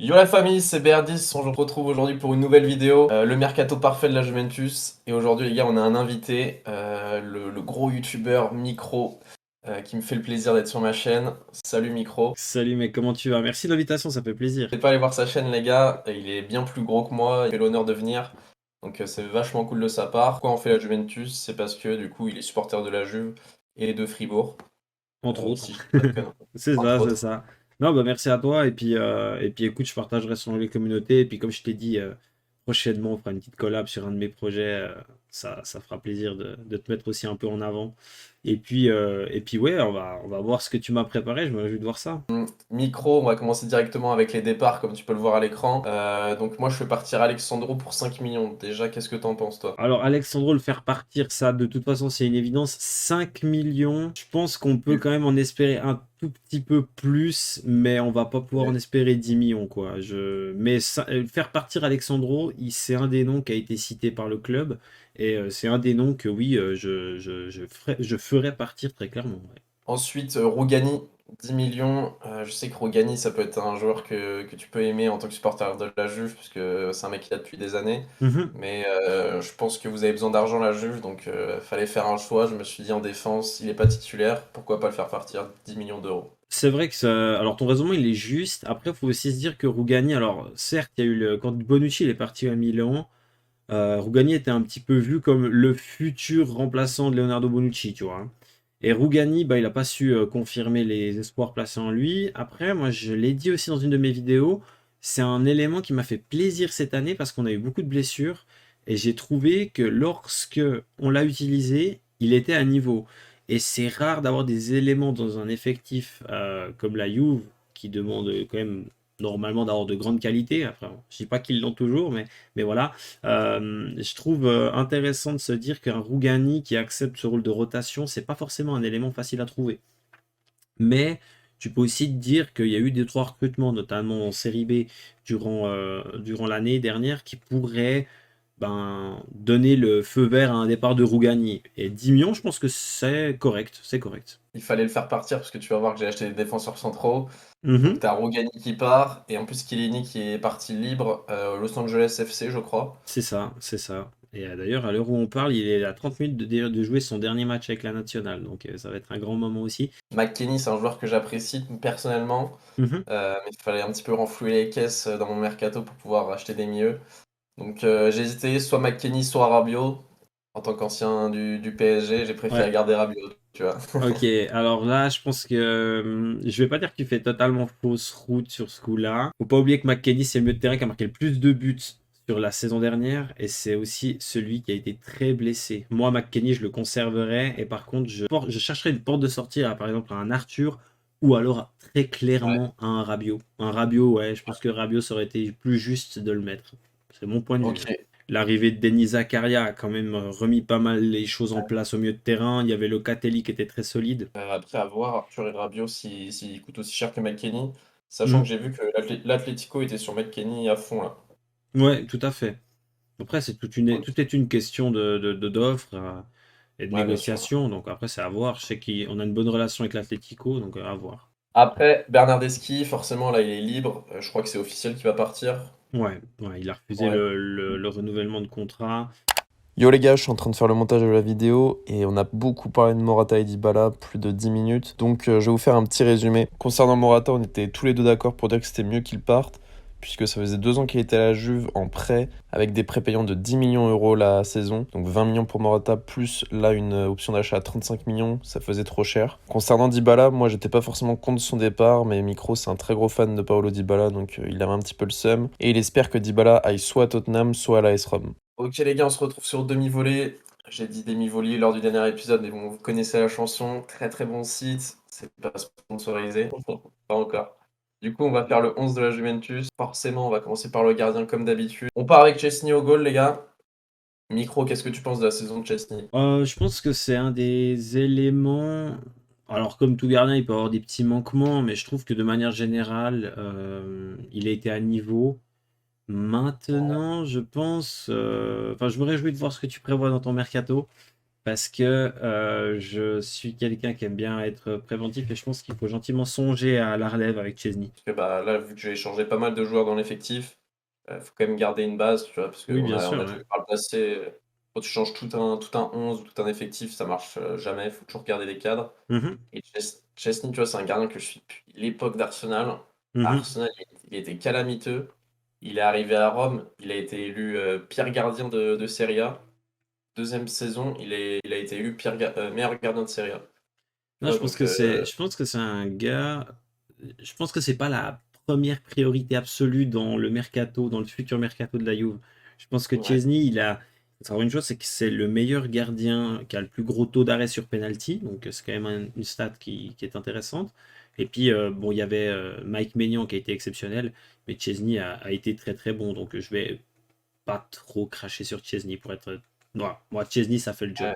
Yo la famille, c'est BR10, on se retrouve aujourd'hui pour une nouvelle vidéo, le mercato parfait de la Juventus. Et aujourd'hui les gars, on a un invité, le gros youtubeur Micro, qui me fait le plaisir d'être sur ma chaîne. Salut Micro. Salut mec, comment tu vas? Merci de l'invitation, ça fait plaisir. N'hésitez pas à aller voir sa chaîne les gars, il est bien plus gros que moi, il fait l'honneur de venir. Donc c'est vachement cool de sa part. Pourquoi on fait la Juventus? C'est parce que du coup il est supporter de la Juve et de Fribourg, Entre autres. si je dis pas de conneries, C'est entre ça, c'est autres. ça. Non, bah merci à toi. Et puis écoute, je partagerai sur les communautés. Et puis comme je t'ai dit, prochainement, on fera une petite collab sur un de mes projets. Ça fera plaisir de te mettre aussi un peu en avant. Et puis ouais, on va voir ce que tu m'as préparé. Je me réjouis de voir ça. Micro, on va commencer directement avec les départs, comme tu peux le voir à l'écran. Donc moi, je fais partir Alexandro pour 5 millions. Déjà, qu'est-ce que t'en penses, toi? Alors, Alexandro, le faire partir, ça, de toute façon, c'est une évidence. 5 millions, je pense qu'on peut quand même en espérer un tout petit peu plus, mais on va pas pouvoir en espérer 10 millions, quoi. Mais faire partir Alexandro, c'est un des noms qui a été cité par le club, et c'est un des noms que, oui, je ferais partir très clairement. Ouais. Ensuite, Rougani, 10 millions. Je sais que Rougani, ça peut être un joueur que tu peux aimer en tant que supporter de la Juve, parce que c'est un mec qui l'a depuis des années. Mhm. Mais je pense que vous avez besoin d'argent, la Juve, donc fallait faire un choix. Je me suis dit en défense, il n'est pas titulaire, pourquoi pas le faire partir 10 millions d'euros? C'est vrai que ça. Alors, ton raisonnement, il est juste. Après, il faut aussi se dire que Rougani, alors, certes, il y a eu quand Bonucci il est parti à Milan. Rougani était un petit peu vu comme le futur remplaçant de Leonardo Bonucci, tu vois, hein. Et Rougani, bah, il n'a pas su confirmer les espoirs placés en lui. Après, moi, je l'ai dit aussi dans une de mes vidéos, c'est un élément qui m'a fait plaisir cette année parce qu'on a eu beaucoup de blessures et j'ai trouvé que lorsque on l'a utilisé, il était à niveau. Et c'est rare d'avoir des éléments dans un effectif comme la Juve qui demande quand même normalement d'avoir de grandes qualités. Après, je dis pas qu'ils l'ont toujours, mais voilà. Je trouve intéressant de se dire qu'un Rougani qui accepte ce rôle de rotation, c'est pas forcément un élément facile à trouver. Mais tu peux aussi te dire qu'il y a eu des trois recrutements, notamment en série B durant l'année dernière, qui pourraient donner le feu vert à un départ de Rougani. Et 10 millions, je pense que c'est correct. C'est correct. Il fallait le faire partir, parce que tu vas voir que j'ai acheté des défenseurs centraux. Donc Mhm. t'as Rougani qui part, et en plus Chiellini qui est parti libre, Los Angeles FC, je crois. C'est ça, c'est ça. Et d'ailleurs, à l'heure où on parle, il est à 30 minutes de jouer son dernier match avec la nationale. Donc ça va être un grand moment aussi. McKennie, c'est un joueur que j'apprécie personnellement, Mhm. mais il fallait un petit peu renflouer les caisses dans mon mercato pour pouvoir acheter des mieux. Donc j'ai hésité, soit McKennie, soit Rabiot. En tant qu'ancien du PSG, j'ai préféré Ouais. garder Rabiot, tu vois. Ok, alors là, je pense que je vais pas dire que tu fais totalement fausse route sur ce coup-là. Faut pas oublier que McKennie, c'est le milieu de terrain qui a marqué le plus de buts sur la saison dernière et c'est aussi celui qui a été très blessé. Moi, McKennie, je le conserverai et par contre, je chercherai une porte de sortie, par exemple, à un Arthur ou alors très Ouais, clairement à un Rabiot. Un Rabiot, ouais, je pense que Rabiot, ça aurait été plus juste de le mettre. C'est mon point de vue, hein. ok. L'arrivée de Denis Zakaria a quand même remis pas mal les choses en place au milieu de terrain. Il y avait Locatelli qui était très solide. Après, à voir Arthur et Rabiot s'ils coûtent aussi cher que McKennie, sachant Mm. que j'ai vu que l'Atlético était sur McKennie à fond là. Ouais, tout à fait. Après, Ok. tout est une question d'offres et de Ouais, bien sûr. négociation. Donc après, c'est à voir. Je sais qu'on a une bonne relation avec l'Atlético, donc à voir. Après, Bernardeschi, forcément, là, il est libre. Je crois que c'est officiel qu'il va partir. Ouais, ouais, il a refusé Ouais. le renouvellement de contrat. Yo les gars, je suis en train de faire le montage de la vidéo et on a beaucoup parlé de Morata et Dybala, plus de 10 minutes. Donc je vais vous faire un petit résumé. Concernant Morata, on était tous les deux d'accord pour dire que c'était mieux qu'il parte, puisque ça faisait 2 ans qu'il était à la Juve en prêt, avec des prêts payants de 10 millions d'euros la saison. Donc 20 millions pour Morata, plus là une option d'achat à 35 millions, ça faisait trop cher. Concernant Dybala, moi j'étais pas forcément contre son départ, mais Micro c'est un très gros fan de Paolo Dybala, donc il avait un petit peu le seum. Et il espère que Dybala aille soit à Tottenham, soit à l'AS Rome. Ok les gars, on se retrouve sur demi-volée. J'ai dit demi-volée lors du dernier épisode, mais bon, vous connaissez la chanson. Très très bon site. C'est pas sponsorisé. Pas encore. Du coup, on va faire le 11 de la Juventus. Forcément, on va commencer par le gardien comme d'habitude. On part avec Chesney au goal, les gars. Micro, qu'est-ce que tu penses de la saison de Chesney? Je pense que c'est un des éléments. Alors, comme tout gardien, il peut avoir des petits manquements, mais je trouve que de manière générale, il a été à niveau. Maintenant, je pense, enfin, je me réjouis de voir ce que tu prévois dans ton mercato. parce que je suis quelqu'un qui aime bien être préventif et je pense qu'il faut gentiment songer à la relève avec Chesney. Parce que bah, là, vu que j'ai changé pas mal de joueurs dans l'effectif, faut quand même garder une base, tu vois, parce Oui, qu'on bien a, sûr, on a ouais. déjà vu par le passé, quand tu changes tout un 11 ou tout un effectif, ça marche jamais, faut toujours garder des cadres. Mhm, Et Chesney, tu vois, c'est un gardien que je suis depuis l'époque d'Arsenal. À mhm. Arsenal, il était calamiteux. Il est arrivé à Rome, il a été élu pire gardien de Serie A. Deuxième saison, il a été élu meilleur gardien de Serie A. Tu Non, vois, donc, je pense que c'est un gars. Je pense que c'est pas la première priorité absolue dans le mercato, dans le futur mercato de la Juve. Je pense que ouais, Chesney, il a. Faut savoir une chose, c'est que c'est le meilleur gardien qui a le plus gros taux d'arrêt sur penalty, donc c'est quand même une stat qui est intéressante. Et puis, bon, il y avait Mike Maignan qui a été exceptionnel, mais Chesney a été très très bon, donc je vais pas trop cracher sur Chesney pour être. Voilà. Moi, Chesney, ça fait le job.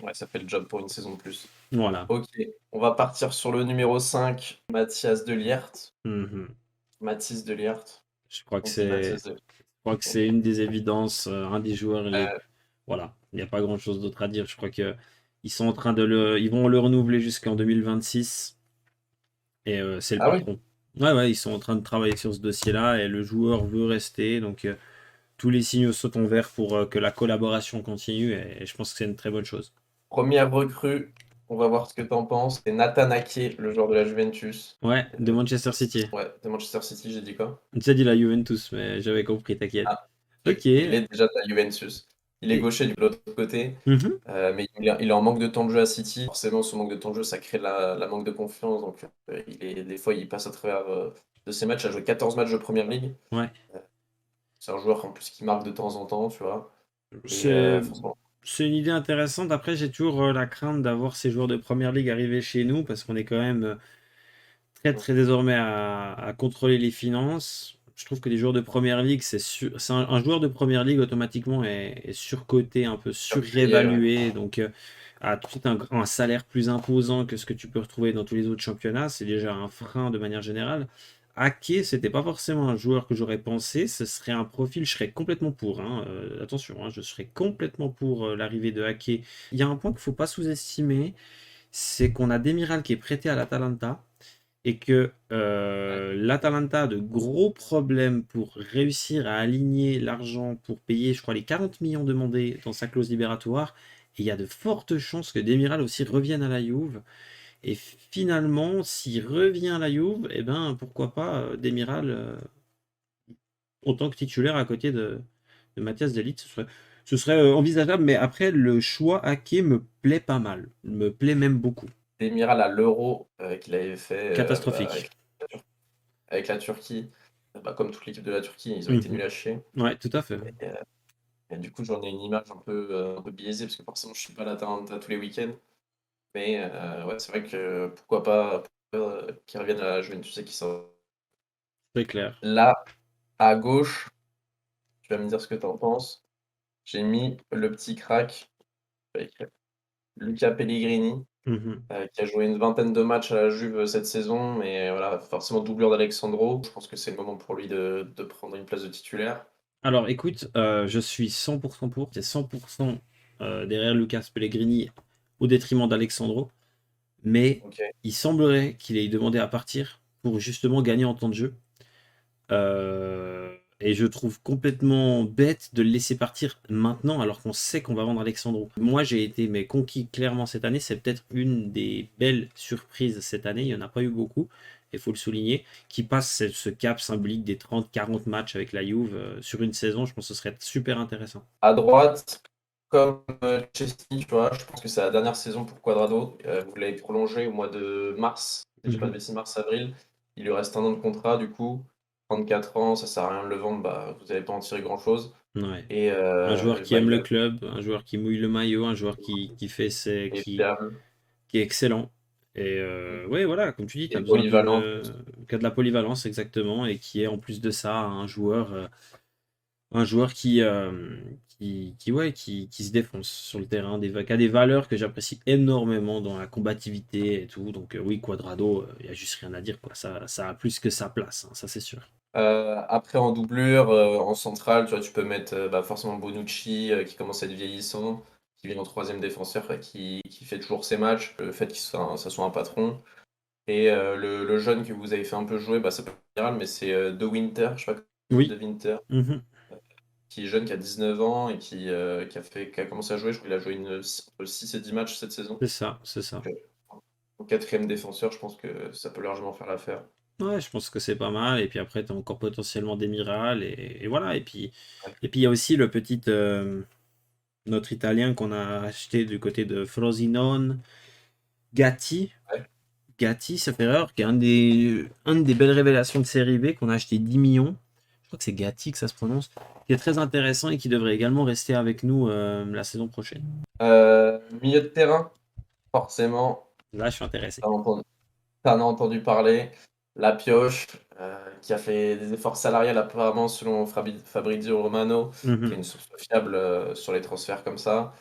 ouais, ouais, ça fait le job pour une saison de plus. Voilà. Ok, on va partir sur le numéro 5, Mathias De Ligt. Mhm. Mathis De Ligt. Je crois que On dit c'est. Mathias De Je crois que c'est une des évidences, un des joueurs les. euh, Voilà, il n'y a pas grand-chose d'autre à dire. Je crois que ils sont en train ils vont le renouveler jusqu'en 2026 et c'est le Ah oui, patron. Ouais, ouais, ils sont en train de travailler sur ce dossier-là et le joueur veut rester. Donc tous les signaux sautent en vert pour que la collaboration continue et je pense que c'est une très bonne chose. première recrue. On va voir ce que tu en penses. C'est Nathan Ake, le joueur de la Juventus. Ouais, de Manchester City. Ouais, de Manchester City, j'ai dit quoi? Tu as dit la Juventus, mais j'avais compris, t'inquiète. Ah, Ok. il est déjà de la Juventus. Il est Et- gaucher de l'autre côté, Mhm. mais il est en manque de temps de jeu à City. Forcément, ce manque de temps de jeu, ça crée la manque de confiance. Donc, des fois, il passe à travers de ses matchs. Il a joué 14 matchs de Première Ligue. Ouais. C'est un joueur en plus qui marque de temps en temps, tu vois. Et C'est franchement, c'est une idée intéressante. Après, j'ai toujours la crainte d'avoir ces joueurs de première ligue arriver chez nous parce qu'on est quand même très très désormais à contrôler les finances. Je trouve que les joueurs de première ligue, c'est un joueur de première ligue automatiquement est surcoté, un peu surpayé, ouais. surévalué, donc a tout de suite un salaire plus imposant que ce que tu peux retrouver dans tous les autres championnats. C'est déjà un frein de manière générale. Ake, c'était pas forcément un joueur que j'aurais pensé. Ce serait un profil, je serais complètement pour, hein. Attention, hein, je serais complètement pour l'arrivée de Ake. Il y a un point qu'il faut pas sous-estimer, c'est qu'on a Demiral qui est prêté à l'Atalanta et que Ouais. l'Atalanta a de gros problèmes pour réussir à aligner l'argent pour payer, je crois, les 40 millions demandés dans sa clause libératoire. Et il y a de fortes chances que Demiral aussi revienne à la Juve. Et finalement, s'il revient à la Juve, eh ben, pourquoi pas Demiral en tant que titulaire à côté de Mathias de Ligt, ce serait envisageable. Mais après, le choix Ake me plaît pas mal, me plaît même beaucoup. Demiral à l'Euro qu'il avait fait Catastrophique. avec la Turquie. Bah, comme toute l'équipe de la Turquie, ils ont été Mhm. nuls à chier. Ouais, tout à fait. Et, et du coup, j'en ai une image un peu biaisée parce que forcément, je suis pas à l'Atalanta tous les week-ends. Mais ouais, c'est vrai que pourquoi pas, qu'ils reviennent à la Juventus et qu'ils sortent. C'est clair. Là, à gauche, tu vas me dire ce que tu en penses. J'ai mis le petit crack avec Luca Pellegrini, Mhm. qui a joué une vingtaine de matchs à la Juve cette saison, mais voilà, forcément doublure d'Alexandro. Je pense que c'est le moment pour lui de prendre une place de titulaire. Alors écoute, je suis 100% pour. C'est 100% derrière Lucas Pellegrini au détriment d'Alexandro. Mais Ok. il semblerait qu'il ait demandé à partir pour justement gagner en temps de jeu. Et je trouve complètement bête de le laisser partir maintenant alors qu'on sait qu'on va vendre Alexandro. Moi j'ai été mais conquis clairement cette année. C'est peut-être une des belles surprises cette année. Il n'y en a pas eu beaucoup, il faut le souligner. Qui passe ce cap symbolique des 30-40 matchs avec la Juve sur une saison. Je pense que ce serait super intéressant. À droite, comme Chesney, tu vois, je pense que c'est la dernière saison pour Quadrado. Vous l'avez prolongé au mois de mars, si je dis pas de Mhm. bêtises, mars-avril. Il lui reste un an de contrat, du coup. 34 ans, ça sert à rien de le vendre, bah, vous n'allez pas en tirer grand-chose. Ouais. Et Un joueur qui bah, aime le club, un joueur qui mouille le maillot, un joueur qui fait il est fiable, qui est excellent. Et ouais, voilà, comme tu dis, tu il as est besoin polyvalent. qui a de la polyvalence exactement et qui est en plus de ça un joueur ouais, qui se défonce sur le terrain, qui a des valeurs que j'apprécie énormément dans la combativité et tout. Donc oui, Quadrado, il n'y a juste rien à dire, quoi. Ça a plus que sa place, hein, ça c'est sûr. Après, en doublure, en centrale, tu vois, tu peux mettre bah, forcément Bonucci, qui commence à être vieillissant, qui vient en troisième défenseur, qui fait toujours ses matchs, le fait ça soit un patron. Et le jeune que vous avez fait un peu jouer, bah, c'est pas général, mais c'est De Winter, je sais pas, De Oui. Winter, Mhm. qui est jeune, qui a 19 ans et qui a commencé à jouer. Je crois qu'il a joué entre 6 et 10 matchs cette saison. C'est ça, c'est ça. Donc, au quatrième défenseur, je pense que ça peut largement faire l'affaire. Ouais, je pense que c'est pas mal. Et puis après, tu as encore potentiellement des miracles. Et voilà. Ouais. Et puis il y a aussi le petit notre Italien qu'on a acheté du côté de Frosinone, Gatti. Ouais. Gatti, ça fait erreur, qui est une des belles révélations de série B qu'on a acheté 10 millions. Je crois que c'est Gatti que ça se prononce. Qui est très intéressant et qui devrait également rester avec nous la saison prochaine. Milieu de terrain, forcément, Là, je suis intéressé. t'en as entendu, t'en as entendu parler. La Pioche, qui a fait des efforts salariales apparemment selon Fabrizio Romano, qui est Mhm. une source fiable sur les transferts comme ça.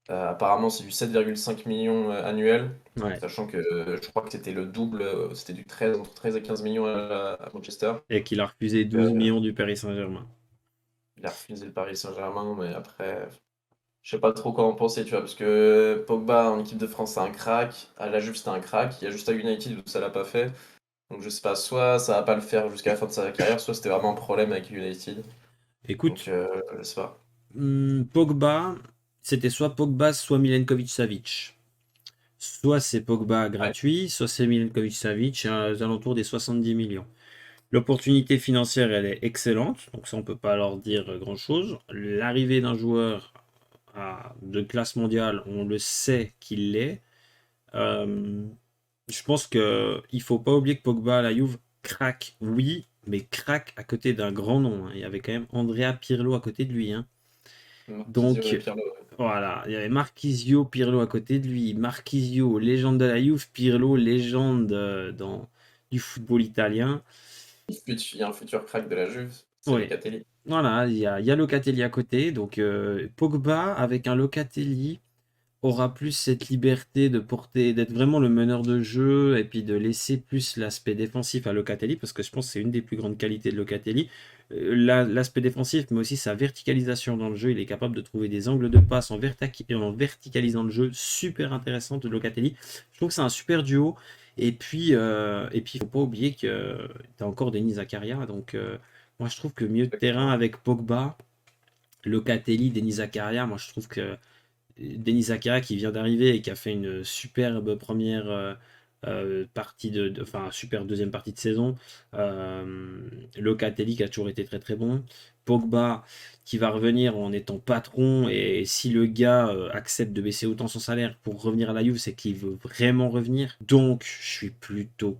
Apparemment, c'est du 7,5 millions annuel, Ouais. sachant que je crois que c'était le double, c'était du 13, entre 13 et 15 millions à Manchester. Et qu'il a refusé 12 Euh, millions du Paris Saint-Germain. il a refusé le Paris Saint-Germain, mais après, je sais pas trop quoi en penser, tu vois, parce que Pogba en équipe de France, c'est un crack. À la Juve, c'était un crack. Il y a juste à United où ça l'a pas fait. Donc je sais pas, soit ça va pas le faire jusqu'à la fin de sa carrière, soit c'était vraiment un problème avec United. Donc Écoute, je sais pas. Pogba, c'était soit Pogba, soit Milenkovic-Savic. Soit c'est Pogba Ouais. gratuit, soit c'est Milenkovic-Savic aux alentours des 70 millions. L'opportunité financière, elle est excellente, donc ça, on peut pas leur dire grand-chose. L'arrivée d'un joueur de classe mondiale, on le sait qu'il l'est. Euh, je pense que il faut pas oublier que Pogba à la Juve craque, oui, mais craque à côté d'un grand nom, hein. Il y avait quand même Andrea Pirlo à côté de lui, hein. Marquisio et Donc Pirlo. voilà, il y avait Marquisio, Pirlo à côté de lui. Marquisio, légende de la Juve, Pirlo, légende du football italien. Il y a un futur crack de la Juve, c'est Oui, Locatelli. voilà, il y a Locatelli à côté. Donc Pogba avec un Locatelli aura plus cette liberté de porter, d'être vraiment le meneur de jeu et puis de laisser plus l'aspect défensif à Locatelli parce que je pense que c'est une des plus grandes qualités de Locatelli. L'aspect défensif, mais aussi sa verticalisation dans le jeu. Il est capable de trouver des angles de passe en verticalisant le jeu. Super intéressant de Locatelli. Je trouve que c'est un super duo. Et puis, il faut pas oublier que tu as encore Denis Zakaria. Donc, moi, je trouve que mieux de terrain Exactement. avec Pogba, Locatelli, Denis Zakaria, moi, je trouve que Denis Zakaria qui vient d'arriver et qui a fait une superbe première partie enfin super deuxième partie de saison. Locatelli qui a toujours été très très bon. Pogba qui va revenir en étant patron et si le gars accepte de baisser autant son salaire pour revenir à la Juve, c'est qu'il veut vraiment revenir. Donc je suis plutôt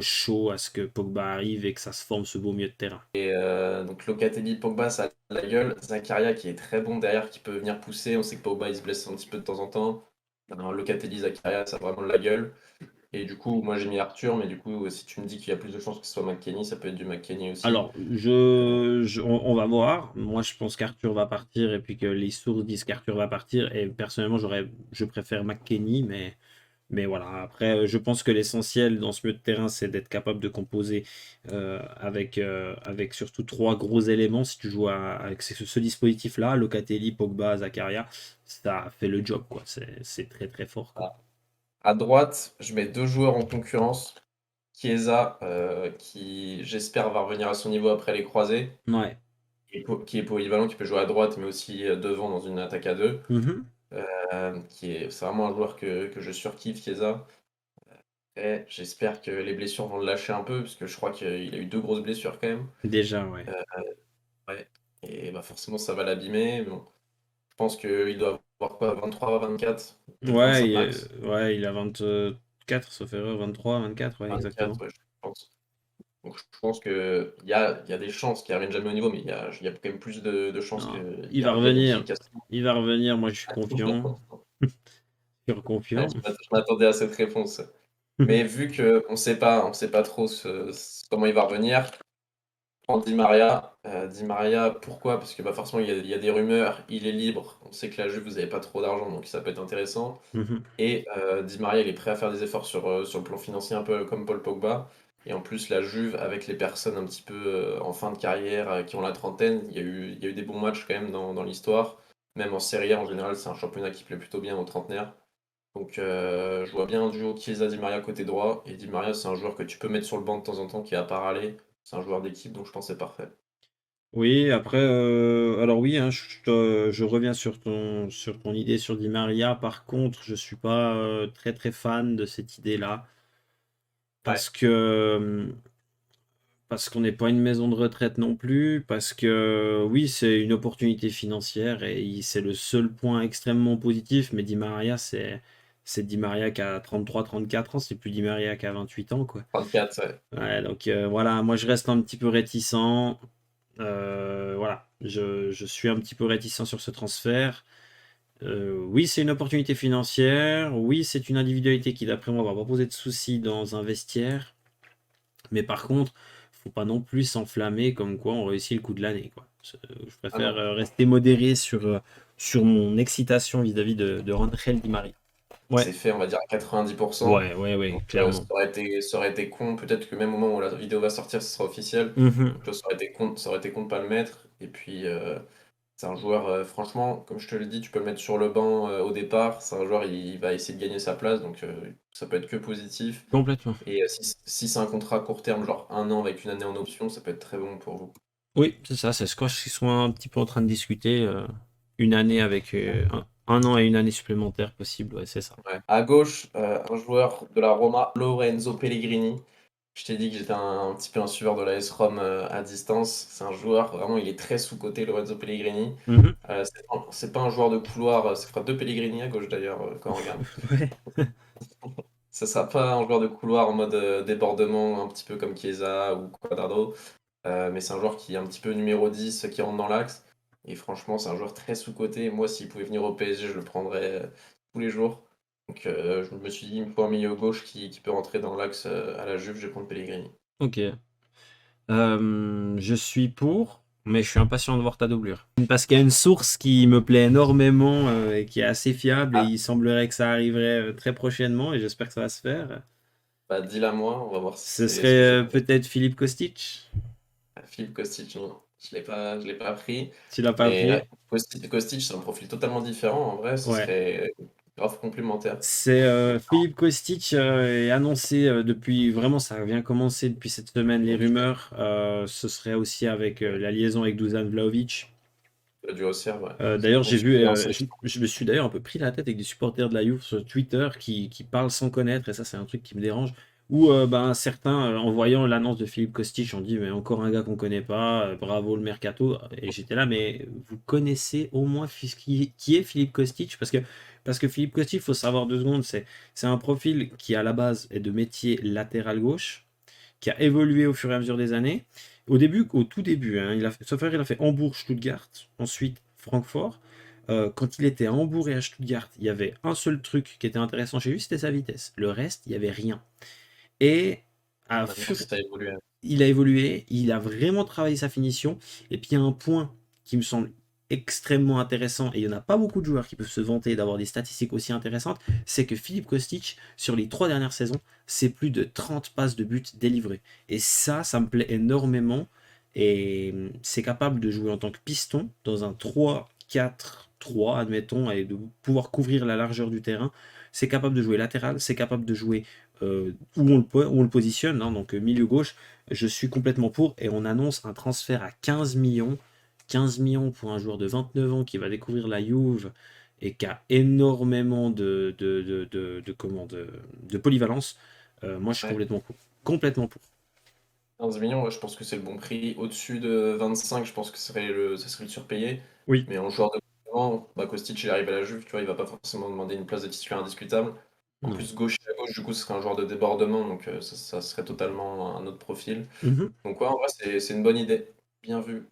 chaud à ce que Pogba arrive et que ça se forme ce beau milieu de terrain. Donc Locatelli, Pogba, ça a la gueule. Zakaria qui est très bon derrière, qui peut venir pousser. On sait que Pogba il se blesse un petit peu de temps en temps. Alors, Locatelli, Zakaria, ça a vraiment de la gueule. Et du coup, moi j'ai mis Arthur, mais du coup, si tu me dis qu'il y a plus de chances que ce soit McKennie, ça peut être du McKennie aussi. Alors, on va voir. Moi, je pense qu'Arthur va partir et puis que les sources disent qu'Arthur va partir. Et personnellement, je préfère McKennie, mais voilà. Après, je pense que l'essentiel dans ce milieu de terrain, c'est d'être capable de composer avec surtout trois gros éléments. Si tu joues avec ce dispositif-là, Locatelli, Pogba, Zakaria, ça fait le job, quoi. C'est très très fort, quoi. Ah. À droite, je mets deux joueurs en concurrence. Chiesa, qui j'espère va revenir à son niveau après les croisés, Ouais. qui est polyvalent, qui peut jouer à droite, mais aussi devant dans une attaque à deux. Mhm. C'est vraiment un joueur que je surkiffe, Chiesa. Et j'espère que les blessures vont le lâcher un peu, parce que je crois qu'il a eu deux grosses blessures quand même. Déjà, ouais. Euh, ouais. Et bah forcément, ça va l'abîmer. Mais bon, je pense qu'il doit avoir quoi, 23, 24, peut-être Ouais, 25 max. ouais, il a 24, sauf erreur, 23, 24, ouais, exactement. 24, ouais, je pense. Donc je pense il y a des chances qu'il revienne jamais au niveau, mais il y a quand même plus de chances Non, qu'il il va revienne et qu'il revenir. casse Il va revenir, moi je suis confiant. tout. Je suis Ouais, confiant. je m'attendais à cette réponse. Mais vu qu'on sait pas trop comment il va revenir, prends Di Maria. Di Maria, pourquoi? Parce que bah, forcément, il y a des rumeurs, il est libre. On sait que la Juve, vous n'avez pas trop d'argent, donc ça peut être intéressant. Mhm. Et Di Maria, il est prêt à faire des efforts sur le plan financier, un peu comme Paul Pogba. Et en plus, la Juve, avec les personnes un petit peu en fin de carrière, qui ont la trentaine, il y a eu des bons matchs quand même dans l'histoire. Même en Serie A, en général, c'est un championnat qui plaît plutôt bien aux trentenaires. Donc je vois bien un duo Chiesa Di Maria côté droit. Et Di Maria, c'est un joueur que tu peux mettre sur le banc de temps en temps, qui est à part aller. C'est un joueur d'équipe, donc je pense que c'est parfait. Oui, après, alors oui, hein, je reviens sur ton idée sur Di Maria. Par contre, je suis pas très très fan de cette idée-là Ouais. parce que parce qu'on n'est pas une maison de retraite non plus, parce que oui, c'est une opportunité financière et c'est le seul point extrêmement positif. Mais Di Maria, c'est Di Maria qui a 33, 34 ans, c'est plus Di Maria qui a 28 ans, quoi. 34, ouais. Ouais, donc voilà, moi je reste un petit peu réticent. Voilà, je suis un petit peu réticent sur ce transfert. Oui, c'est une opportunité financière. Oui, c'est une individualité qui, d'après moi, va pas poser de soucis dans un vestiaire. Mais par contre, faut pas non plus s'enflammer comme quoi on réussit le coup de l'année, quoi. Je Ah préfère non, rester modéré sur mon excitation vis-à-vis de Rangel Di Maria. Ouais, c'est fait, on va dire, à 90%. ouais, ouais, ouais, Donc clairement. ça aurait été con. Peut-être que même au moment où la vidéo va sortir, ce sera officiel. Mhm. Donc là, ça aurait été con de pas le mettre. Et puis, c'est un joueur, franchement, comme je te l'ai dit, tu peux le mettre sur le banc au départ. C'est un joueur, il va essayer de gagner sa place. Donc ça peut être que positif. Complètement. Et si c'est un contrat à court terme, genre 1 an avec une année en option, ça peut être très bon pour vous. Oui, c'est ça, c'est ce qu'ils sont un petit peu en train de discuter. Une année avec un an et une année supplémentaire possible, ouais, c'est ça. Ouais. À gauche, un joueur de la Roma, Lorenzo Pellegrini. Je t'ai dit que j'étais un petit peu un suiveur de la S Rome à distance. C'est un joueur, vraiment, il est très sous-coté, Lorenzo Pellegrini. Mhm. C'est pas un joueur de couloir, ça fera deux Pellegrini à gauche d'ailleurs, quand on regarde. Ouais. Ce sera pas un joueur de couloir en mode débordement, un petit peu comme Chiesa ou Cuadrado. Mais c'est un joueur qui est un petit peu numéro 10, qui rentre dans l'axe. Et franchement, c'est un joueur très sous-coté. Moi, s'il pouvait venir au PSG, je le prendrais tous les jours. Donc je me suis dit, il me faut un milieu gauche qui peut rentrer dans l'axe à la Juve, je vais prendre Pellegrini. Ok. Je suis pour, mais je suis impatient de voir ta doublure. Parce qu'il y a une source qui me plaît énormément et qui est assez fiable et Ah, il semblerait que ça arriverait très prochainement et j'espère que ça va se faire. bah dis-la moi, on va voir si Ce c'est serait ce que j'ai pensé. peut-être Philippe Kostic. Philippe Kostic, non, je l'ai pas pris. Tu l'as pas Mais pris? Kostic, c'est un profil totalement différent. En vrai, ce Ouais. serait grave complémentaire. C'est Philippe Kostic est annoncé depuis vraiment ça vient commencer depuis cette semaine les rumeurs. Ce serait aussi avec la liaison avec Dusan Vlahovic. Le duo Auxerre, ouais. D'ailleurs, Donc, en sélection. je me suis d'ailleurs un peu pris la tête avec des supporters de la Juve sur Twitter qui parlent sans connaître, et ça, c'est un truc qui me dérange. Où ben, certains, en voyant l'annonce de Philippe Kostic, ont dit, mais encore un gars qu'on connaît pas, bravo le mercato. Et j'étais là, mais vous connaissez au moins qui est Philippe Kostic? Parce que Philippe Kostic, il faut savoir 2 secondes, c'est un profil qui, à la base, est de métier latéral gauche, qui a évolué au fur et à mesure des années. Au tout début, hein, sauf erreur, il a fait Hambourg, Stuttgart, ensuite Francfort. Quand il était à Hambourg et à Stuttgart, il y avait un seul truc qui était intéressant chez lui, c'était sa vitesse. Le reste, il n'y avait rien. Et à Maintenant, fur- ça a évolué. il a évolué, il a vraiment travaillé sa finition. Et puis il y a un point qui me semble extrêmement intéressant, et il n'y en a pas beaucoup de joueurs qui peuvent se vanter d'avoir des statistiques aussi intéressantes, c'est que Philippe Kostic, sur les 3 dernières saisons, c'est plus de 30 passes de but délivrées. Et ça me plaît énormément. Et c'est capable de jouer en tant que piston dans un 3-4-3, admettons, et de pouvoir couvrir la largeur du terrain. C'est capable de jouer latéral, c'est capable de jouer où on le positionne, hein, donc milieu gauche. Je suis complètement pour et on annonce un transfert à 15 millions. 15 millions pour un joueur de 29 ans qui va découvrir la Juve et qui a énormément de polyvalence. Moi, je suis Ouais. complètement pour. Complètement pour. 15 millions, ouais, je pense que c'est le bon prix. Au-dessus de 25, je pense que ça serait le surpayé. Oui. Mais en joueur de moment, bah, Kostic, il arrive à la Juve, tu vois, il va pas forcément demander une place de titulaire indiscutable. En Non. plus, gauche à gauche, du coup, ce serait un joueur de débordement, donc ça serait totalement un autre profil. Mhm. Donc ouais, en vrai, c'est une bonne idée. Bien vu.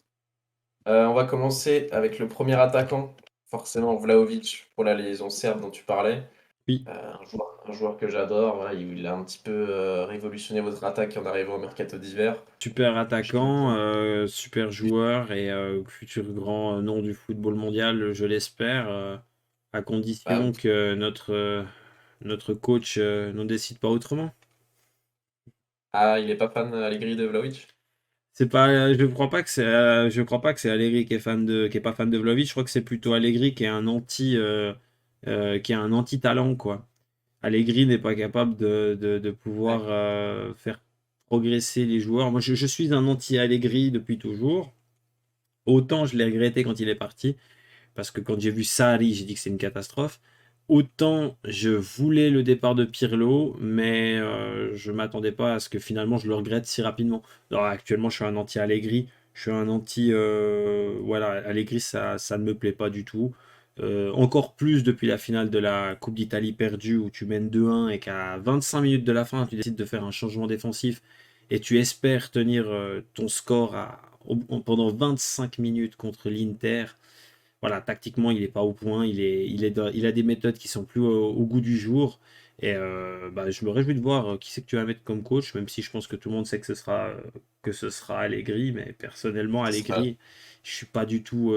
On va commencer avec le premier attaquant, forcément Vlahovic, pour la liaison serbe dont tu parlais. Oui. Un joueur que j'adore, voilà, il a un petit peu révolutionné votre attaque en arrivant au mercato d'hiver. Super Je pense attaquant, super joueur et futur grand nom du football mondial, je l'espère, à bah, condition que notre coach n'en décide pas autrement. ah, il est pas fan Allegri de Vlahovic? C'est pas, je crois pas que c'est Allegri qui est pas fan de Vlahovic. Je crois que c'est plutôt Allegri qui est un anti-talent, quoi. Allegri n'est pas capable de pouvoir Ouais. faire progresser les joueurs. Moi, je suis un anti-Allegri depuis toujours. Autant je l'ai regretté quand il est parti, parce que quand j'ai vu Sarri, j'ai dit que c'est une catastrophe. Autant je voulais le départ de Pirlo, mais je m'attendais pas à ce que finalement je le regrette si rapidement. Alors, actuellement, je suis un anti-Allegri. Je suis un anti. Voilà, Allegri, ça ne me plaît pas du tout. Encore plus depuis la finale de la Coupe d'Italie perdue où tu mènes 2-1 et qu'à 25 minutes de la fin, tu décides de faire un changement défensif et tu espères tenir ton score pendant 25 minutes contre l'Inter. Voilà, tactiquement, il est pas au point. Il a des méthodes qui sont plus au goût du jour. Et bah, je me réjouis de voir qui c'est que tu vas mettre comme coach, même si je pense que tout le monde sait que ce sera Allegri. Mais personnellement, Ce sera- Allegri, je suis pas du tout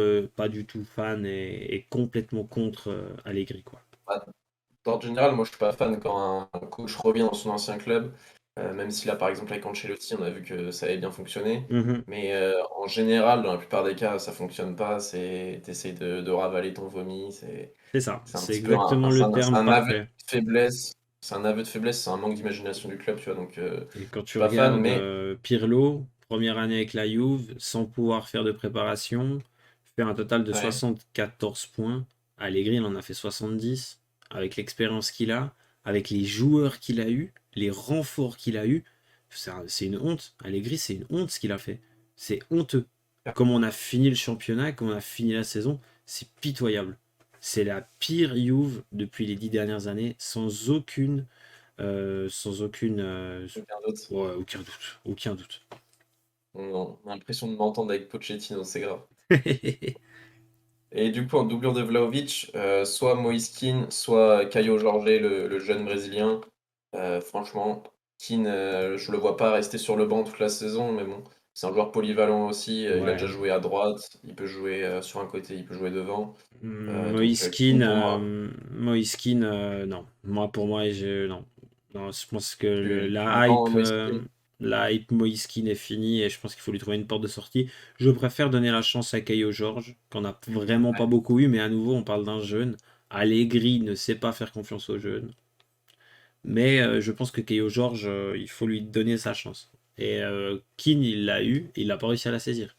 fan et complètement contre Allegri, quoi. bah, en général, moi je suis pas fan quand un coach revient dans son ancien club, même si là par exemple avec Ancelotti, on a vu que ça avait bien fonctionné. Mhm. Mais en général, dans la plupart des cas, ça fonctionne pas. T'essayes de ravaler ton vomi. C'est ça, C'est un c'est petit peu exactement c'est le c'est terme un aveu de parfait. faiblesse. C'est un aveu de faiblesse, c'est un manque d'imagination du club, tu vois. Donc Et quand je suis tu pas fan, regardes mais Pirlo, première année avec la Juve, sans pouvoir faire de préparation, fait un total de ouais, 74 points. Allegri, il en a fait 70, avec l'expérience qu'il a, avec les joueurs qu'il a eu, les renforts qu'il a eu. C'est une honte. Allegri, c'est une honte ce qu'il a fait. C'est honteux. Comme on a fini le championnat, comme on a fini la saison, c'est pitoyable. C'est la pire Juve depuis les 10 dernières années, sans aucune, aucun doute. ouais, aucun doute, aucun doute. On a l'impression de m'entendre avec Pochettino, c'est grave. Et du coup, en doublure de Vlahovic, soit Moïse Kean, soit Caio Jorge, le jeune Brésilien. Franchement, Kean, je le vois pas rester sur le banc toute la saison, mais bon, c'est un joueur polyvalent aussi. Il a déjà Ouais. joué à droite, il peut jouer sur un côté, il peut jouer devant. Donc Moïse Kean Kean, pour moi, non. Moi, pour moi, non. Non, je pense que tu vends Moïse Kean. la hype Moïse Kean est finie et je pense qu'il faut lui trouver une porte de sortie. Je préfère donner la chance à Caio Georges, qu'on n'a vraiment pas Ouais, beaucoup eu, mais à nouveau, on parle d'un jeune. Allegri ne sait pas faire confiance aux jeunes. Mais je pense que Caio Georges, il faut lui donner sa chance. Et Keane, il l'a eu, et il n'a pas réussi à la saisir.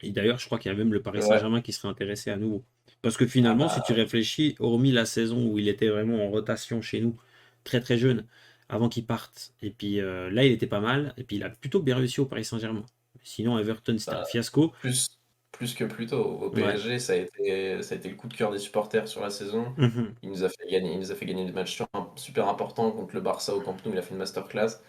Et d'ailleurs, je crois qu'il y a même le Paris ouais. Saint-Germain qui serait intéressé à nouveau. Parce que Ah finalement, si tu bah, réfléchis, hormis la saison où il était vraiment en rotation chez nous, très très jeune, avant qu'il parte, et puis là, il était pas mal, et puis il a plutôt bien réussi au Paris Saint-Germain. Sinon, Everton, c'était un bah, fiasco. plus, plus que plus tôt. Au Ouais. PSG, ça a été le coup de cœur des supporters sur la saison. Mhm. Il nous a fait gagner des matchs super importants contre le Barça au Camp Nou. Il a fait une masterclass.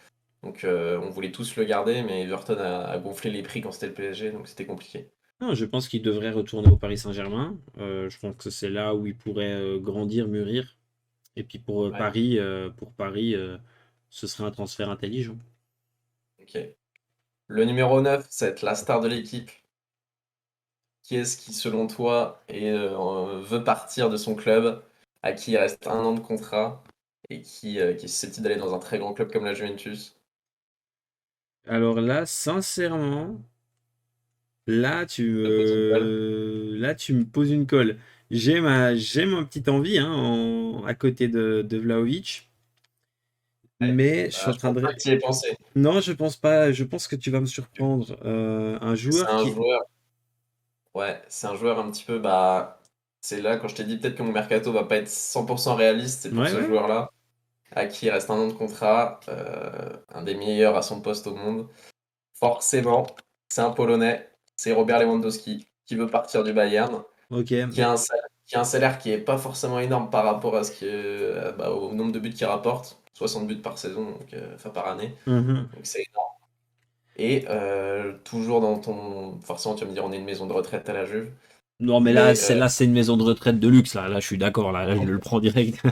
Donc on voulait tous le garder, mais Everton a gonflé les prix quand c'était le PSG, donc c'était compliqué. Non, je pense qu'il devrait retourner au Paris Saint-Germain. Je pense que c'est là où il pourrait grandir, mûrir. Et puis Ouais, Pour Paris, ce serait un transfert intelligent. ok. Le numéro 9, ça va être la star de l'équipe. Qui est-ce qui, selon toi, veut partir de son club, à qui il reste 1 an de contrat, et qui est susceptible d'aller dans un très grand club comme la Juventus? Alors là, sincèrement, Ça pose une colle. là, tu me poses une colle. J'ai ma petite envie hein, à côté de Vlahovic, Ouais. mais je suis en Je train pense de... pas que tu y aies pensé. Non, je pense pas. Je pense que tu vas me surprendre. Un C'est joueur un qui... joueur, ouais, c'est un joueur un petit peu, bah, c'est là quand je t'ai dit peut-être que mon mercato va pas être 100% réaliste, c'est pour Ouais, ce ouais. joueur-là, à qui il reste 1 an de contrat, un des meilleurs à son poste au monde. Forcément, c'est un Polonais, c'est Robert Lewandowski, qui veut partir du Bayern, Ok. qui a un salaire qui est pas forcément énorme par rapport au nombre de buts qu'il rapporte, 60 buts par saison, donc, enfin par année, Mhm. donc c'est énorme. Et toujours dans ton... Forcément, tu vas me dire, on est une maison de retraite à la Juve, Non, mais mais là, c'est une maison de retraite de luxe. Là, je suis d'accord. Là, je le prends direct.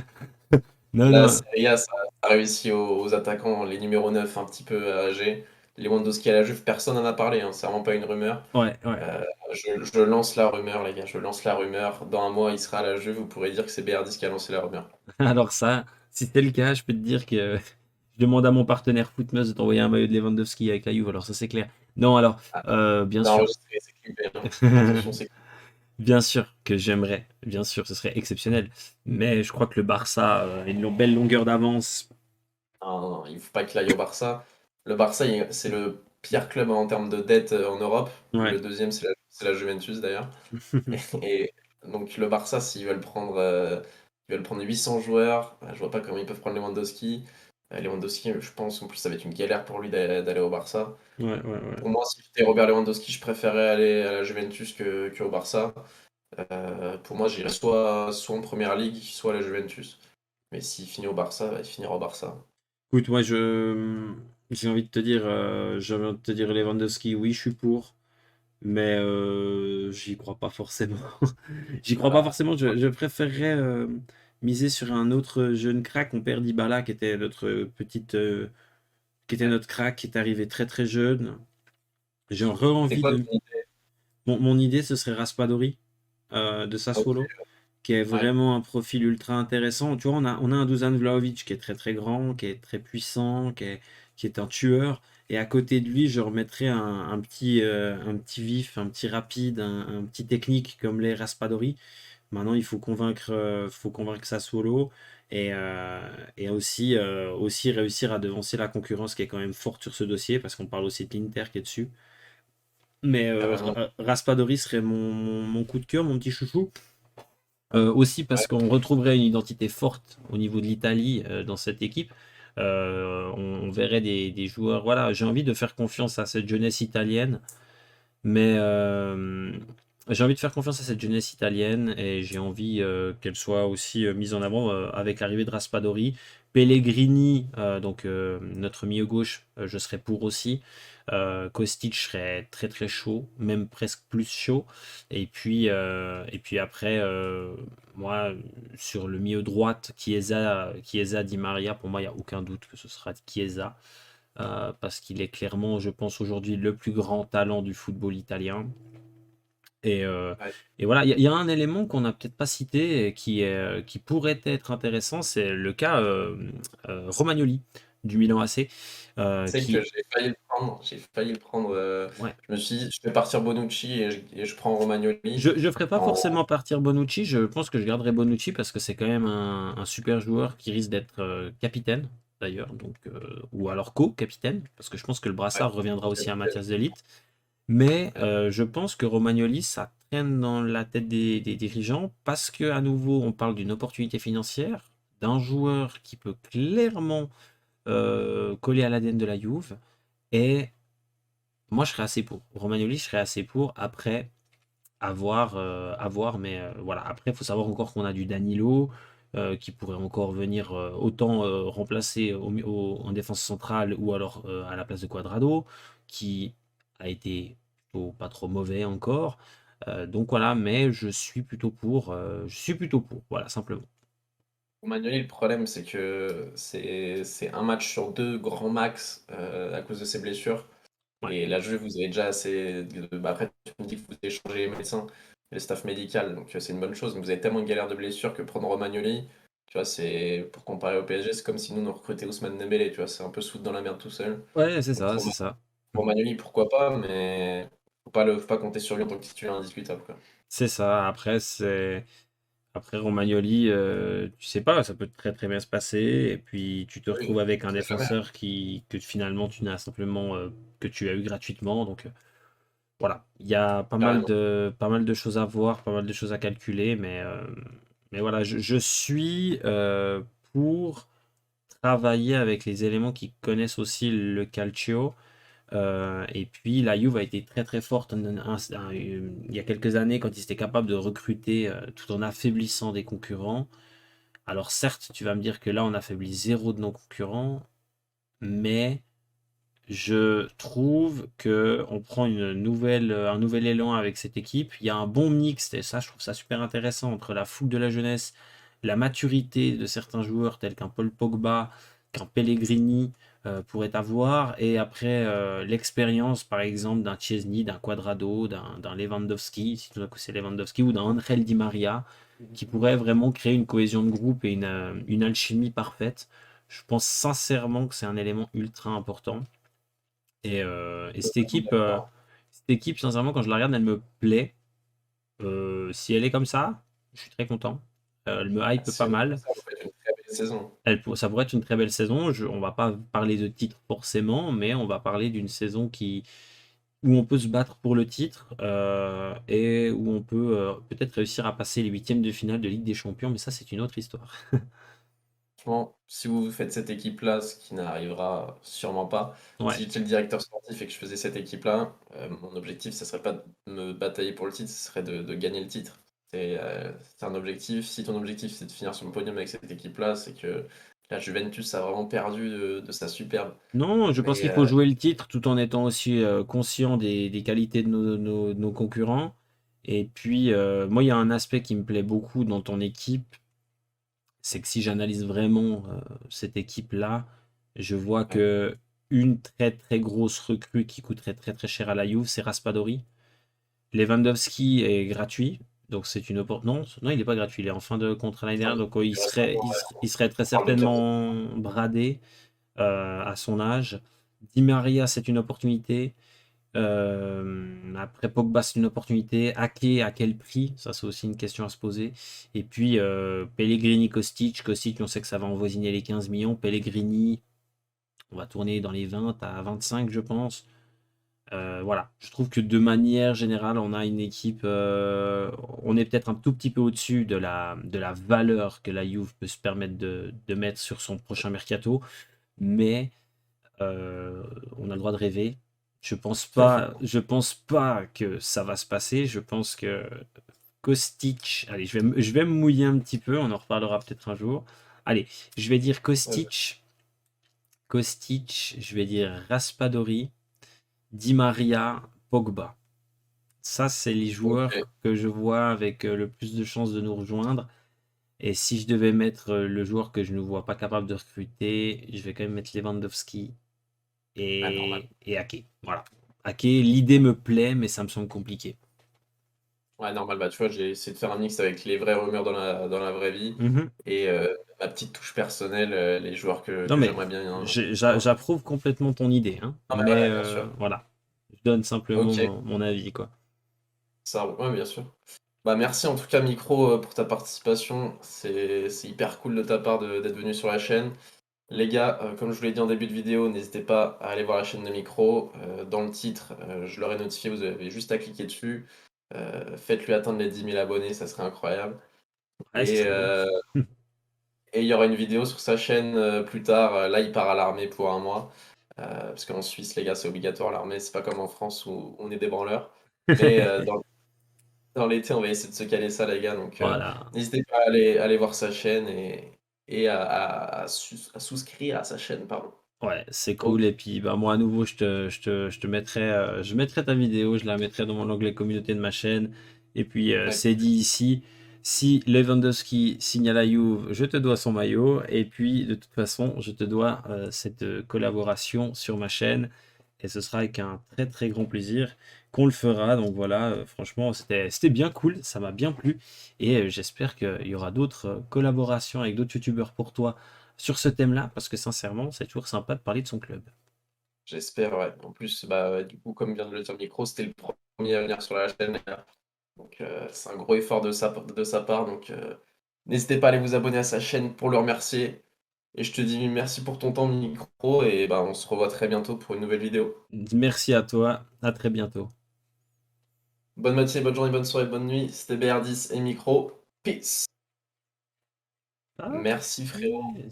Non, la non. Serie A, ça a réussi aux attaquants, les numéros 9 un petit peu âgés. Lewandowski à la Juve, personne n'en a parlé, hein, c'est vraiment pas une rumeur. Ouais, ouais. Je lance la rumeur, les gars, je lance la rumeur. Dans un mois, il sera à la Juve, vous pourrez dire que c'est Berdis qui a lancé la rumeur. Alors ça, si c'était le cas, je peux te dire que je demande à mon partenaire Footmus de t'envoyer un maillot de Lewandowski avec la Juve, alors ça c'est clair. Non, alors, Ah, bien c'est sûr, enregistré, c'est clippé, hein. Attention, c'est bien sûr que j'aimerais, bien sûr, ce serait exceptionnel. Mais je crois que le Barça a une belle longueur d'avance. non, non, non, il faut pas qu'il aille au Barça. Le Barça, c'est le pire club en termes de dette en Europe. Ouais. Le deuxième, c'est la Juventus d'ailleurs. Et donc le Barça, ils veulent prendre 800 joueurs, je vois pas comment ils peuvent prendre Lewandowski. Lewandowski, je pense en plus ça va être une galère pour lui d'aller au Barça. Ouais, ouais, ouais. Pour moi, si j'étais Robert Lewandowski, je préférais aller à la Juventus que au Barça. Pour moi, j'irais soit en Première Ligue, soit à la Juventus. Mais s'il finit au Barça, il finira au Barça. Écoute, moi, j'ai envie de te dire Lewandowski, oui, je suis pour, mais j'y crois pas forcément. J'y crois pas Voilà. forcément. Je préférerais miser sur un autre jeune crack. On perd Dybala, qui était notre crack, qui est arrivé très très jeune. J'ai C'est envie quoi de. ton idée? Mon idée, ce serait Raspadori de Ok, Sassuolo, qui est ouais. vraiment un profil ultra intéressant. Tu vois, on a un Dusan Vlahovic qui est très très grand, qui est très puissant, qui est un tueur. Et à côté de lui, je remettrais un petit vif, un petit rapide, un petit technique comme les Raspadori. Maintenant, il faut convaincre Sassuolo et aussi réussir à devancer la concurrence qui est quand même forte sur ce dossier, parce qu'on parle aussi de l'Inter qui est dessus. Mais Carrément. Raspadori serait mon coup de cœur, mon petit chouchou. Aussi Ouais, parce qu'on retrouverait une identité forte au niveau de l'Italie dans cette équipe. On verrait des joueurs. Voilà, j'ai envie de faire confiance à cette jeunesse italienne, mais j'ai envie de faire confiance à cette jeunesse italienne et j'ai envie qu'elle soit aussi mise en avant avec l'arrivée de Raspadori. Pellegrini, notre milieu gauche, je serais pour aussi. Kostic serait très très chaud, même presque plus chaud. Et puis après, moi, sur le milieu droite, Chiesa, Di Maria, pour moi, il n'y a aucun doute que ce sera Chiesa. Parce qu'il est clairement, je pense, aujourd'hui le plus grand talent du football italien. Et, euh, ouais. et voilà, il y a un élément qu'on n'a peut-être pas cité et qui pourrait être intéressant, c'est le cas Romagnoli du Milan AC, Tu sais que qui, j'ai failli le prendre. J'ai failli le prendre. ouais, Je me suis dit, je fais partir Bonucci et je prends Romagnoli. je ferai pas En... forcément partir Bonucci, je pense que je garderai Bonucci parce que c'est quand même un super joueur qui risque d'être capitaine d'ailleurs, ou alors co-capitaine, parce que je pense que le Ouais, brassard reviendra aussi à capitaine. Mathias de Ligt. Mais Ouais. je pense que Romagnoli, ça traîne dans la tête des dirigeants parce que à nouveau, on parle d'une opportunité financière, d'un joueur qui peut clairement coller à l'ADN de la Juve. Et moi, je serais assez pour. Romagnoli, je serais assez pour. Après, à voir, mais voilà. Après, il faut savoir encore qu'on a du Danilo qui pourrait encore venir autant remplacer en défense centrale ou alors à la place de Quadrado, qui a été plutôt pas trop mauvais encore. Donc voilà, mais je suis plutôt pour, voilà, simplement. Romagnoli, le problème, c'est que c'est un match sur deux, grand max, à cause de ses blessures. Ouais. Et la Juve, vous avez déjà assez bah, après, tu me dis que vous avez changé les médecins et le staff médical, donc c'est une bonne chose. Mais vous avez tellement une galère de blessures que prendre Romagnoli, tu vois, c'est pour comparer au PSG, c'est comme si nous, on recrutait Ousmane Dembélé, tu vois, c'est un peu se foutre dans la merde tout seul. Ouais, c'est Donc ça, c'est ça. Romagnoli, pourquoi pas, mais faut pas compter sur lui en tant que titulaire indiscutable, quoi. C'est ça. Après Romagnoli, tu sais pas, ça peut très très bien se passer. Et puis tu te Oui, retrouves avec un on sait jamais. défenseur que finalement tu n'as simplement que tu as eu gratuitement. Donc voilà, il y a Carrément. pas mal de choses à voir, pas mal de choses à calculer. Mais voilà, je suis pour travailler avec les éléments qui connaissent aussi le calcio. Et puis la Juve a été très très forte il y a quelques années quand ils étaient capables de recruter tout en affaiblissant des concurrents. Alors certes, tu vas me dire que là on affaiblit zéro de nos concurrents, mais je trouve que on prend un nouvel élan avec cette équipe. Il y a un bon mix, et ça je trouve ça super intéressant entre la fougue de la jeunesse, la maturité de certains joueurs tels qu'un Paul Pogba, qu'un Pellegrini pourrait avoir, et après l'expérience par exemple d'un Chesney, d'un Quadrado, d'un Lewandowski, si tout d'un coup c'est Lewandowski, ou d'un Angel Di Maria, qui pourrait vraiment créer une cohésion de groupe et une alchimie parfaite. Je pense sincèrement que c'est un élément ultra important. Et Totalement d'accord. cette équipe, sincèrement, quand je la regarde, elle me plaît. Si elle est comme ça, je suis très content. Elle me hype pas mal. Ça va être une très belle saison. Ça pourrait être une très belle saison. On va pas parler de titre forcément, mais on va parler d'une saison où on peut se battre pour le titre et où on peut peut-être réussir à passer les huitièmes de finale de Ligue des Champions, mais ça, c'est une autre histoire. Franchement, si vous faites cette équipe-là, ce qui n'arrivera sûrement pas, Ouais. si j'étais le directeur sportif et que je faisais cette équipe-là, mon objectif, ce serait pas de me batailler pour le titre, ce serait de gagner le titre. C'est un objectif. Si ton objectif, c'est de finir sur le podium avec cette équipe-là, c'est que la Juventus a vraiment perdu de sa superbe. Non, je pense Mais qu'il faut jouer le titre tout en étant aussi conscient des qualités de nos concurrents. Et puis, moi, il y a un aspect qui me plaît beaucoup dans ton équipe, c'est que si j'analyse vraiment cette équipe-là, je vois ouais, que une très très grosse recrue qui coûterait très très cher à la Juve, c'est Raspadori. Lewandowski est gratuit, donc c'est une opportunité. Non, il n'est pas gratuit, il est en fin de contrat l'année dernière, donc récemment, il serait très on parle de 15 ans. certainement bradé à son âge. Di Maria, c'est une opportunité. Après Pogba, c'est une opportunité. Ake, à quel prix? Ça, c'est aussi une question à se poser. Et puis Pellegrini, Kostic. Kostic, on sait que ça va avoisiner les 15 millions. Pellegrini, on va tourner dans les 20 à 25, je pense. Voilà, je trouve que de manière générale, on a une équipe, on est peut-être un tout petit peu au-dessus de la valeur que la Juve peut se permettre de mettre sur son prochain mercato, mais on a le droit de rêver. Je pense pas que ça va se passer. Je pense que Kostic, allez, je vais me mouiller un petit peu, on en reparlera peut-être un jour. Allez, je vais dire Kostic, je vais dire Raspadori, Di Maria, Pogba. Ça, c'est les Ok. joueurs que je vois avec le plus de chances de nous rejoindre. Et si je devais mettre le joueur que je ne vois pas capable de recruter, je vais quand même mettre Lewandowski Ouais, normal. et Ake. Voilà. Ake, l'idée me plaît, mais ça me semble compliqué. Ouais, normal. Bah, tu vois, j'ai essayé de faire un mix avec les vraies rumeurs dans la vraie vie Mhm. et ma petite touche personnelle, les joueurs Non, que mais j'aimerais bien, hein. j'approuve complètement ton idée, hein. Non, mais Mais ouais, bien sûr. voilà, je donne simplement Ok, mon avis, quoi. ça, ouais, bien sûr. Bah, merci en tout cas, Micro, pour ta participation. C'est hyper cool de ta part d'être venu sur la chaîne. Les gars, comme je vous l'ai dit en début de vidéo, n'hésitez pas à aller voir la chaîne de Micro. Dans le titre, je leur ai notifié, vous avez juste à cliquer dessus. Faites-lui atteindre les 10 000 abonnés, ça serait incroyable. Ouais, ce Et serait bien. il y aura une vidéo sur sa chaîne plus tard. Là, il part à l'armée pour un mois. Parce qu'en Suisse, les gars, c'est obligatoire l'armée. C'est pas comme en France où on est des branleurs. Mais dans l'été, on va essayer de se caler ça, les gars. Donc, Voilà. n'hésitez pas à aller voir sa chaîne et à souscrire à sa chaîne, pardon. Ouais, c'est Ok, cool. Et puis, bah, moi, à nouveau, je te mettrai, je mettrai ta vidéo, je la mettrai dans mon onglet communauté de ma chaîne. Et puis, ouais, c'est dit ici, si Lewandowski signe à la Juve, je te dois son maillot. Et puis, de toute façon, je te dois cette collaboration sur ma chaîne. Et ce sera avec un très, très grand plaisir qu'on le fera. Donc voilà, franchement, c'était bien cool, ça m'a bien plu. Et j'espère qu'il y aura d'autres collaborations avec d'autres youtubeurs pour toi sur ce thème-là, parce que sincèrement, c'est toujours sympa de parler de son club. j'espère, ouais. En plus, bah, ouais, du coup, comme vient de le dire Micro, c'était le premier à venir sur la chaîne, les gars. Donc, c'est un gros effort de sa part. Donc, n'hésitez pas à aller vous abonner à sa chaîne pour le remercier. Et je te dis merci pour ton temps, Micro. Et bah, on se revoit très bientôt pour une nouvelle vidéo. Merci à toi, à très bientôt. Bonne matinée, bonne journée, bonne soirée, bonne nuit. C'était BR10 et Micro. Peace. Ah, Merci, frérot. ouais.